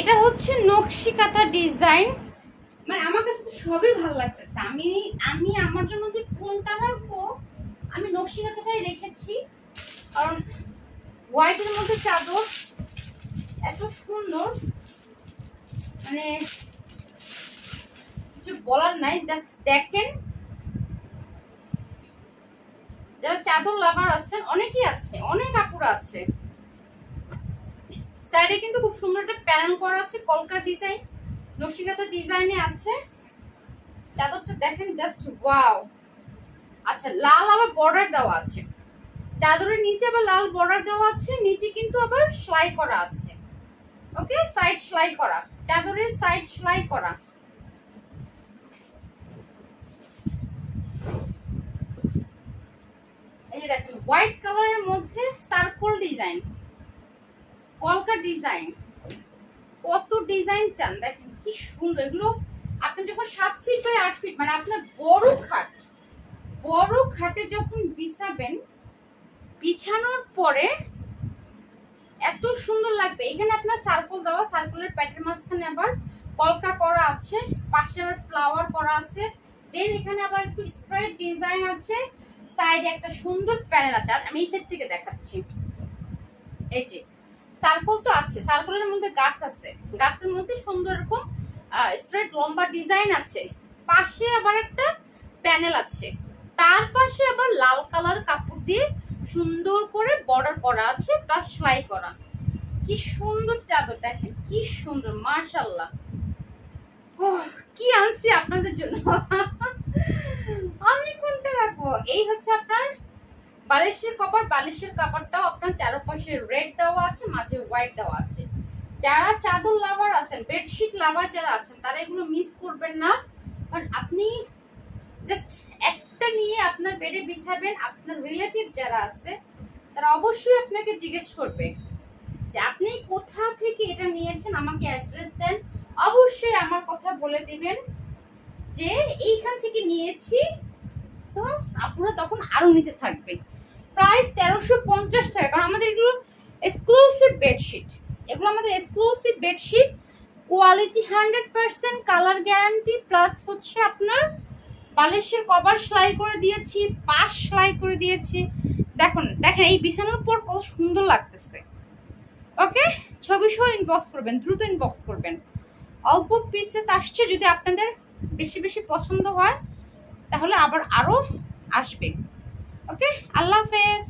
এটা হচ্ছে নকশি কাঁথা ডিজাইন, মানে আমার কাছে তো সবই ভালো লাগতেছে। আমি আমার জন্য যে কোনটা রাখবো, আমি নকশি কাঁথাটাই রেখেছি, কারণ হোয়াইটের মধ্যে চাদর এত সুন্দর, মানে কিছু বলার নাই। জাস্ট দেখেন, যারা চাদর লাভার আছেন, অনেকেই আছে, অনেক আপুরা আছে। সাইডে কিন্তু খুব সুন্দর একটা প্যানেল করা আছে, কলকা ডিজাইন, নকশি কাঁথা ডিজাইনে আছে। চাদরটা দেখেন, জাস্ট ওয়াও। আচ্ছা, লাল আবার বর্ডার দেওয়া আছে, চাদরের নিচে আবার লাল বর্ডার দেওয়া আছে, নিচে কিন্তু আবার সেলাই করা আছে। ওকে, সাইড সেলাই করা, চাদরের সাইড সেলাই করা। এই যে দেখেন, হোয়াইট কালারের মধ্যে সার্কল ডিজাইন, কলকা ডিজাইন, কত ডিজাইন চান দেখেন কি সুন্দর। এগুলো আপনি যখন 7 ফিট বাই 8 ফিট, মানে আপনার বড় খাটে যখন বিছাবেন, বিছানোর পরে এত সুন্দর লাগবে। এখানে আপনার সার্কল দেওয়া, সার্কলের প্যাটের মাঝখানে আবার কলকা করা আছে, পাশে আবার ফ্লাওয়ার করা আছে, দেন এখানে আবার একটু স্ট্রেট ডিজাইন আছে, সাইডে একটা সুন্দর প্যানেল আছে। আর আমি এই সাইড থেকে দেখাচ্ছি, এই যে সার্কল তো আছে, সার্কলের মধ্যে গাছ আছে, গাছের মধ্যে সুন্দর এরকম স্ট্রেট লম্বা ডিজাইন আছে, পাশে আবার একটা প্যানেল আছে, তার পাশে আবার লাল কালার কাপড় দিয়ে সুন্দর করে বর্ডার করা আছে, প্লাস সেলাই করা। কি সুন্দর চাদর দেখেন, কি সুন্দর, মাশাআল্লাহ। কি আনছি আপনাদের জন্য। আমি কোনটা রাখবো? এই হচ্ছে আপনার বালিশের কভার, বালিশের কাপড়টাও আপনার চারপাশে রেড দেওয়া আছে, মাঝে হোয়াইট দেওয়া আছে। যারা চাদর লাভার আছেন, বেডশিট লাভার যারা আছেন, তারা এগুলো মিস করবেন না, কারণ আপনি জাস্ট একটা নিয়ে আপনার বেডে বিছাবেন, আপনার রিলেটিভ যারা আছে তারা অবশ্যই আপনাকে জিজ্ঞেস করবে যে আপনি কোথা থেকে এটা নিয়েছেন, আমাকে অ্যাড্রেস দেন। অবশ্যই আমার কথা বলে দিবেন যে এইখান থেকে নিয়েছি, তো আপনারা তখন আরো নিতে থাকবে। প্রাইস 1350 টাকা, কারণ আমাদের এগুলো এক্সক্লুসিভ বেডশিট, এগুলো আমাদের exclusive bedsheet, quality 100%, colour guarantee, plus হচ্ছে আপনার বালিশের কভার সেলাই করে দিয়েছি, পাশ সেলাই করে দিয়েছি। দেখুন দেখেন, এই বিছানার পর কত সুন্দর লাগতেছে। ওকে, ছবি সহ ইনবক্স করবেন, দ্রুত ইনবক্স করবেন। অল্প পিসেস আসছে, যদি আপনাদের বেশি বেশি পছন্দ হয় তাহলে আবার আরো আসবে। ওকে, আল্লাহ হাফেজ।